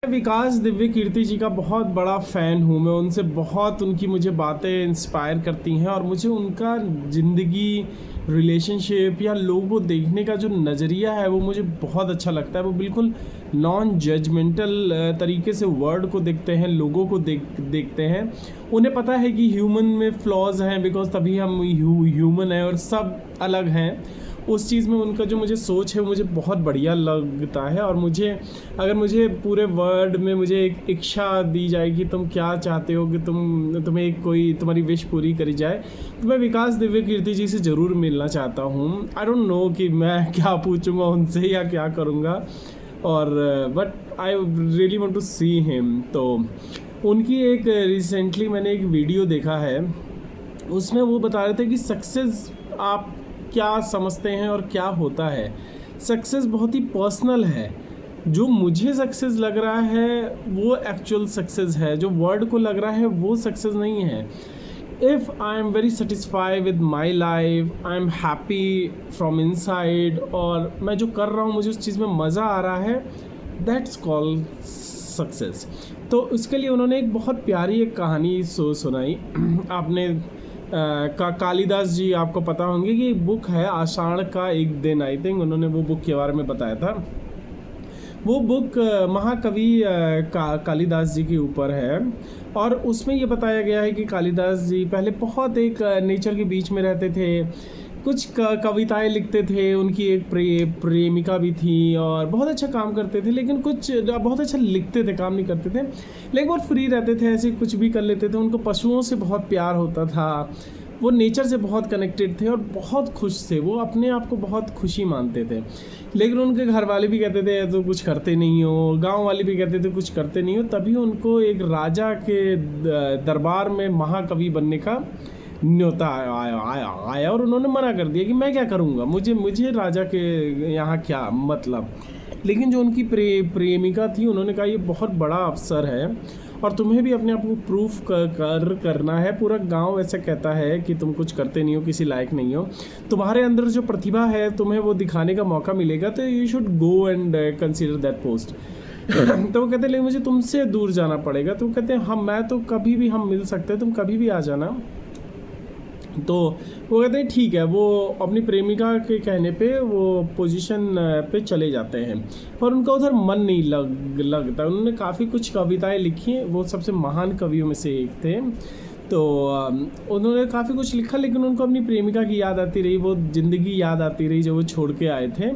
विकास दिव्य कीर्ति जी का बहुत बड़ा फ़ैन हूँ मैं। उनसे बहुत उनकी मुझे बातें इंस्पायर करती हैं और मुझे उनका ज़िंदगी, रिलेशनशिप या लोगों को देखने का जो नज़रिया है वो मुझे बहुत अच्छा लगता है। वो बिल्कुल नॉन जजमेंटल तरीके से वर्ल्ड को देखते हैं, लोगों को देखते हैं। उन्हें पता है कि ह्यूमन में फ्लॉज़ हैं, बिकॉज़ तभी हम ह्यूमन हैं और सब अलग हैं। उस चीज़ में उनका जो मुझे सोच है मुझे बहुत बढ़िया लगता है। और अगर मुझे पूरे वर्ल्ड में मुझे एक इच्छा दी जाए कि तुम क्या चाहते हो कि तुम्हें एक कोई तुम्हारी विश पूरी करी जाए, तो मैं विकास दिव्य कीर्ति जी से ज़रूर मिलना चाहता हूँ। आई डोंट नो कि मैं क्या पूछूंगा उनसे या क्या करूँगा, और but I really want to see him. तो उनकी एक रिसेंटली मैंने एक वीडियो देखा है, उसमें वो बता रहे थे कि सक्सेस आप क्या समझते हैं और क्या होता है। सक्सेस बहुत ही पर्सनल है। जो मुझे सक्सेस लग रहा है वो एक्चुअल सक्सेस है, जो वर्ल्ड को लग रहा है वो सक्सेस नहीं है। If I am very satisfied with my life, I am happy from inside, और मैं जो कर रहा हूँ मुझे उस चीज़ में मज़ा आ रहा है, दैट्स कॉल्ड सक्सेस। तो इसके लिए उन्होंने एक बहुत प्यारी एक कहानी सुनाई। आपने कालिदास जी आपको पता होंगे कि बुक है आषाढ़ का एक दिन, आई थिंक उन्होंने वो बुक के बारे में बताया था। वो बुक महाकवि कालिदास जी के ऊपर है, और उसमें ये बताया गया है कि कालिदास जी पहले बहुत एक नेचर के बीच में रहते थे, कुछ कविताएं लिखते थे, उनकी एक प्रेमिका भी थी और बहुत अच्छा काम करते थे, लेकिन कुछ बहुत अच्छा लिखते थे, काम नहीं करते थे, लेकिन बहुत फ्री रहते थे, ऐसे कुछ भी कर लेते थे। उनको पशुओं से बहुत प्यार होता था, वो नेचर से बहुत कनेक्टेड थे और बहुत खुश थे। वो अपने आप को बहुत खुशी मानते थे, लेकिन उनके घर वाले भी कहते थे तो कुछ करते नहीं हो, गांव वाले भी कहते थे कुछ करते नहीं हो। तभी उनको एक राजा के दरबार में महाकवि बनने का न्योता आया और उन्होंने मना कर दिया कि मैं क्या करूँगा, मुझे राजा के यहाँ क्या मतलब। लेकिन जो उनकी प्रेमिका थी, उन्होंने कहा ये बहुत बड़ा अवसर है और तुम्हें भी अपने आप को प्रूफ करना है। पूरा गांव ऐसा कहता है कि तुम कुछ करते नहीं हो, किसी लायक नहीं हो, तुम्हारे अंदर जो प्रतिभा है तुम्हें वो दिखाने का मौका मिलेगा, तो you should go and consider that post. तो वो कहते लेकिन मुझे तुमसे दूर जाना पड़ेगा। तो वो कहते हैं मैं तो कभी भी हम मिल सकते हैं, तुम कभी भी आ जाना। तो वो कहते हैं ठीक है। वो अपनी प्रेमिका के कहने पे वो पोजीशन पे चले जाते हैं, पर उनका उधर मन नहीं लगता। उन्होंने काफ़ी कुछ कविताएं लिखी, वो सबसे महान कवियों में से एक थे। तो उन्होंने काफ़ी कुछ लिखा, लेकिन उनको अपनी प्रेमिका की याद आती रही, वो ज़िंदगी याद आती रही जो वो छोड़ के आए थे।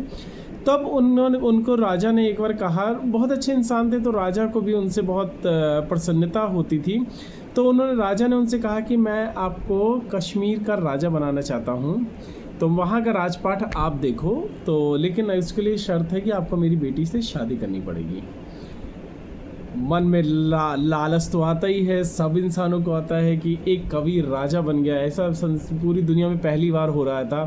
तब उनको राजा ने एक बार कहा, बहुत अच्छे इंसान थे तो राजा को भी उनसे बहुत प्रसन्नता होती थी। तो राजा ने उनसे कहा कि मैं आपको कश्मीर का राजा बनाना चाहता हूँ, तो वहाँ का राजपाट आप देखो, तो लेकिन इसके लिए शर्त है कि आपको मेरी बेटी से शादी करनी पड़ेगी। मन में लालच तो आता ही है, सब इंसानों को आता है कि एक कवि राजा बन गया। ऐसा पूरी दुनिया में पहली बार हो रहा था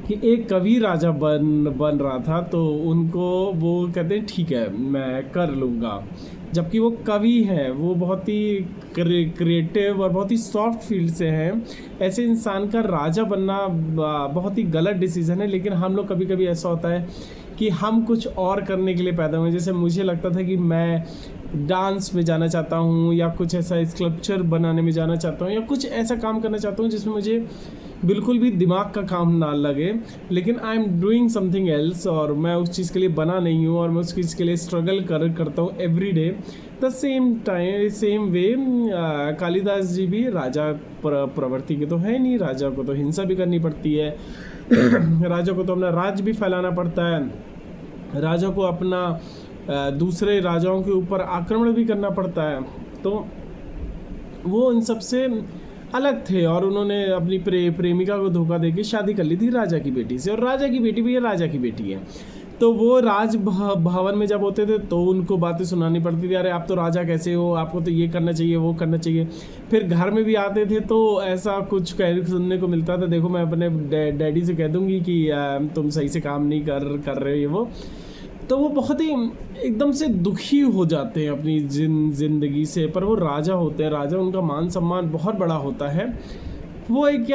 कि एक कवि राजा बन रहा था। तो उनको वो कहते हैं ठीक है मैं कर लूँगा, जबकि वो कवि हैं, वो बहुत ही क्रिएटिव और बहुत ही सॉफ्ट फील्ड से हैं। ऐसे इंसान का राजा बनना बहुत ही गलत डिसीज़न है। लेकिन हम लोग कभी कभी ऐसा होता है कि हम कुछ और करने के लिए पैदा हुए। जैसे मुझे लगता था कि मैं डांस में जाना चाहता हूँ, या कुछ ऐसा स्कल्पचर बनाने में जाना चाहता हूँ, या कुछ ऐसा काम करना चाहता हूँ जिसमें मुझे बिल्कुल भी दिमाग का काम ना लगे, लेकिन I am doing something else, और मैं उस चीज़ के लिए बना नहीं हूँ और मैं उस चीज़ के लिए स्ट्रगल करता हूँ every day. The same way Kalidas ji भी राजा प्रवृत्ति के तो है नहीं, राजा को तो हिंसा भी करनी पड़ती है, राजा को तो अपना राज भी फैलाना पड़ता है, राजा को अपना दूसरे राजाओं के ऊपर आक्रमण भी करना पड़ता है। तो वो इन सब से अलग थे और उन्होंने अपनी प्रेमिका को धोखा देके शादी कर ली थी राजा की बेटी से, और राजा की बेटी भी राजा की बेटी है। तो वो राज भवन में जब होते थे तो उनको बातें सुनानी पड़ती थी, अरे आप तो राजा कैसे हो, आपको तो ये करना चाहिए वो करना चाहिए। फिर घर में भी आते थे तो ऐसा कुछ सुनने को मिलता था, देखो मैं अपने डैडी से कह दूंगी कि तुम सही से काम नहीं कर रहे हो ये वो। तो वो बहुत ही एकदम से दुखी हो जाते हैं अपनी ज़िंदगी से। पर वो राजा होते हैं, राजा उनका मान सम्मान बहुत बड़ा होता है। वो एक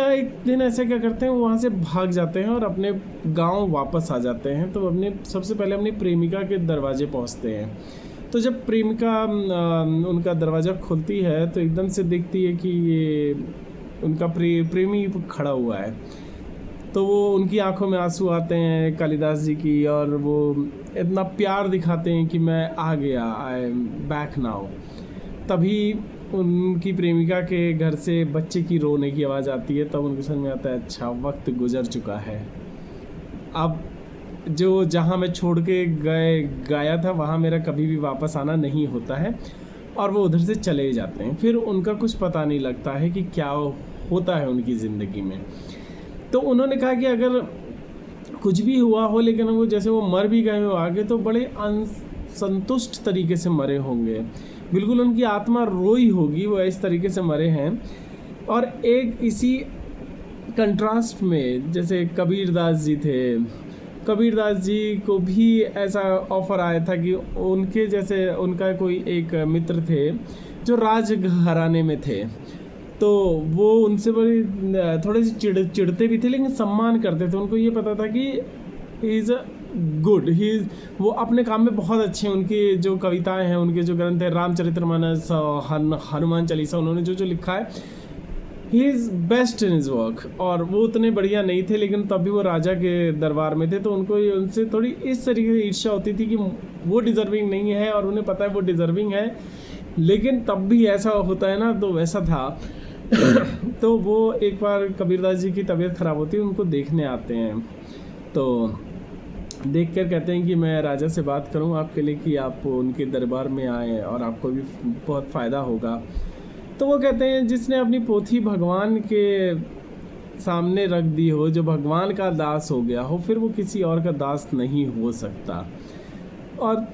दिन ऐसे क्या करते हैं, वो वहाँ से भाग जाते हैं और अपने गांव वापस आ जाते हैं। तो सबसे पहले अपनी प्रेमिका के दरवाजे पहुँचते हैं। तो जब प्रेमिका उनका दरवाज़ा खोलती है तो एकदम से देखती है कि ये उनका प्रेमी खड़ा हुआ है। तो वो उनकी आंखों में आंसू आते हैं कालिदास जी की, और वो इतना प्यार दिखाते हैं कि मैं आ गया, आई एम बैक नाउ। तभी उनकी प्रेमिका के घर से बच्चे की रोने की आवाज़ आती है। तब उनके समझ में आता है अच्छा वक्त गुजर चुका है, अब जो जहाँ मैं छोड़ के गया था वहाँ मेरा कभी भी वापस आना नहीं होता है। और वो उधर से चले जाते हैं। फिर उनका कुछ पता नहीं लगता है कि क्या होता है उनकी ज़िंदगी में। तो उन्होंने कहा कि अगर कुछ भी हुआ हो, लेकिन वो जैसे वो मर भी गए हो आगे, तो बड़े असंतुष्ट तरीके से मरे होंगे, बिल्कुल उनकी आत्मा रोई होगी, वो इस तरीके से मरे हैं। और एक इसी कंट्रास्ट में जैसे कबीरदास जी थे, कबीरदास जी को भी ऐसा ऑफ़र आया था कि उनके जैसे उनका कोई एक मित्र थे जो राजघराने में थे। तो वो उनसे बड़ी थोड़े से चिढ़ते भी थे, लेकिन सम्मान करते थे। उनको ये पता था कि ही इज़ गुड, वो अपने काम में बहुत अच्छे हैं। उनकी जो कविताएं हैं, उनके जो ग्रंथ हैं, रामचरितमानस, हनुमान चालीसा, उन्होंने जो जो लिखा है, he is best in his work. और वो उतने बढ़िया नहीं थे, लेकिन तब भी वो राजा के दरबार में थे। तो उनको उनसे थोड़ी इस तरीके से ईर्ष्या होती थी कि वो डिज़र्विंग नहीं है, और उन्हें पता है वो डिज़र्विंग है, लेकिन तब भी ऐसा होता है ना, तो वैसा था। तो वो एक बार कबीरदास जी की तबीयत ख़राब होती है, उनको देखने आते हैं। तो देख कर कहते हैं कि मैं राजा से बात करूं आपके लिए कि आप उनके दरबार में आए और आपको भी बहुत फ़ायदा होगा। तो वो कहते हैं जिसने अपनी पोथी भगवान के सामने रख दी हो, जो भगवान का दास हो गया हो, फिर वो किसी और का दास नहीं हो सकता। और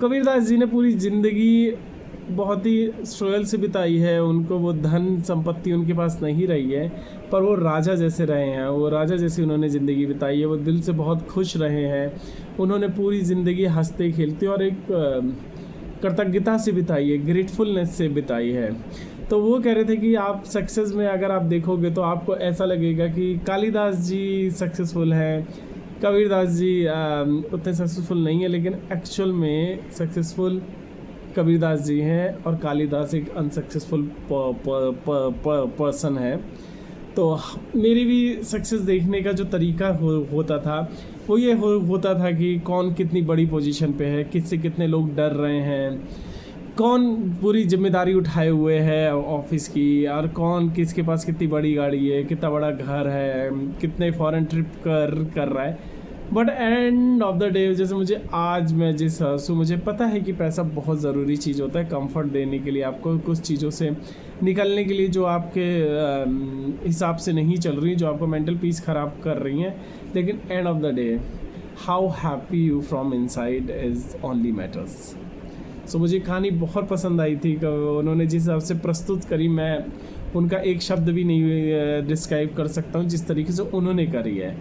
कबीरदास जी ने पूरी ज़िंदगी बहुत ही स्ट्रगल से बिताई है। उनको वो धन संपत्ति उनके पास नहीं रही है, पर वो राजा जैसे रहे हैं, वो राजा जैसी उन्होंने ज़िंदगी बिताई है। वो दिल से बहुत खुश रहे हैं। उन्होंने पूरी ज़िंदगी हंसते खेलते और एक कृतज्ञता से बिताई है, ग्रेटफुलनेस से बिताई है। तो वो कह रहे थे कि आप सक्सेस में अगर आप देखोगे तो आपको ऐसा लगेगा कि कालिदास जी सक्सेसफुल हैं, कबीरदास जी उतने सक्सेसफुल नहीं है, लेकिन एक्चुअल में सक्सेसफुल कबीरदास जी हैं और कालिदास एक अनसक्सेसफुल पर्सन है। तो मेरी भी सक्सेस देखने का जो तरीका होता था वो ये होता था कि कौन कितनी बड़ी पोजीशन पे है, किससे कितने लोग डर रहे हैं, कौन पूरी जिम्मेदारी उठाए हुए है ऑफिस की, और कौन किसके पास कितनी बड़ी गाड़ी है, कितना बड़ा घर है, कितने फॉरेन ट्रिप कर रहा है। But and of the day जैसे मुझे आज मैं जिस मुझे पता है कि पैसा बहुत ज़रूरी चीज़ होता है कंफर्ट देने के लिए, आपको कुछ चीज़ों से निकलने के लिए जो आपके हिसाब से नहीं चल रही, जो आपको मेंटल पीस ख़राब कर रही हैं। लेकिन end of the day how happy you from inside is only matters. So मुझे कहानी बहुत पसंद आई थी। उन्होंने जिस हिसाब से प्रस्तुत करी, मैं उनका एक शब्द भी नहीं डिस्क्राइब कर सकता हूँ जिस तरीके से उन्होंने करी है।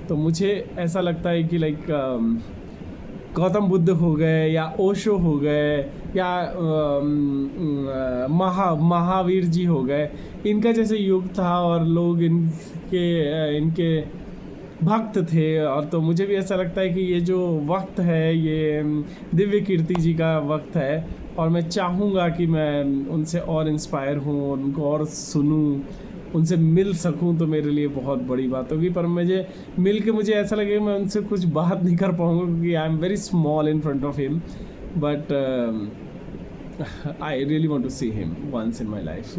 तो मुझे ऐसा लगता है कि लाइक गौतम बुद्ध हो गए या ओशो हो गए या महावीर जी हो गए, इनका जैसे युग था और लोग इनके भक्त थे। और तो मुझे भी ऐसा लगता है कि ये जो वक्त है ये दिव्य कीर्ति जी का वक्त है, और मैं चाहूँगा कि मैं उनसे और इंस्पायर हूँ, उनको और सुनूँ, उनसे मिल सकूं, तो मेरे लिए बहुत बड़ी बात होगी। पर मुझे ऐसा लगेगा मैं उनसे कुछ बात नहीं कर पाऊंगा क्योंकि I am very small in front of him, but I really want to see him once in my life.